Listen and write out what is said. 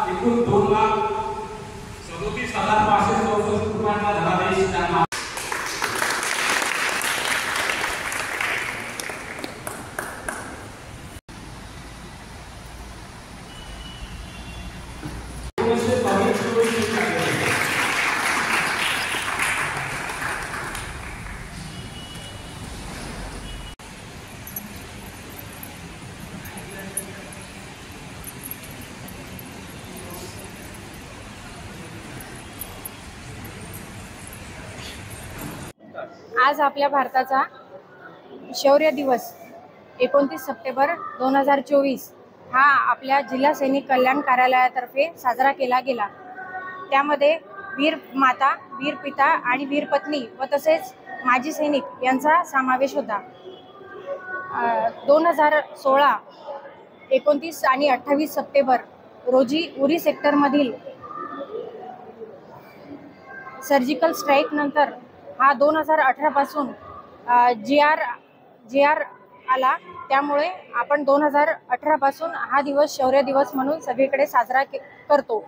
एकूण 2,37,564 रुपयांचा धनादेश त्यांना आज आपल्या भारताचा शौर्य दिवस 29 सप्टेंबर 2024 हा आपल्या जिल्हा सैनिक कल्याण कार्यालयातर्फे साजरा केला गेला। त्यामध्ये वीर माता, वीर पिता आणि वीर पत्नी व तसेच माजी सैनिक यांचा समावेश होता। 2016, 29 आणि 28 सप्टेंबर रोजी उरी सेक्टरमधील सर्जिकल स्ट्राईक नंतर हा 2018 पासून जी आर आला। त्यामुळे आपण 2018 पासून हा दिवस शौर्य दिवस म्हणून सगळीकडे साजरा करतो।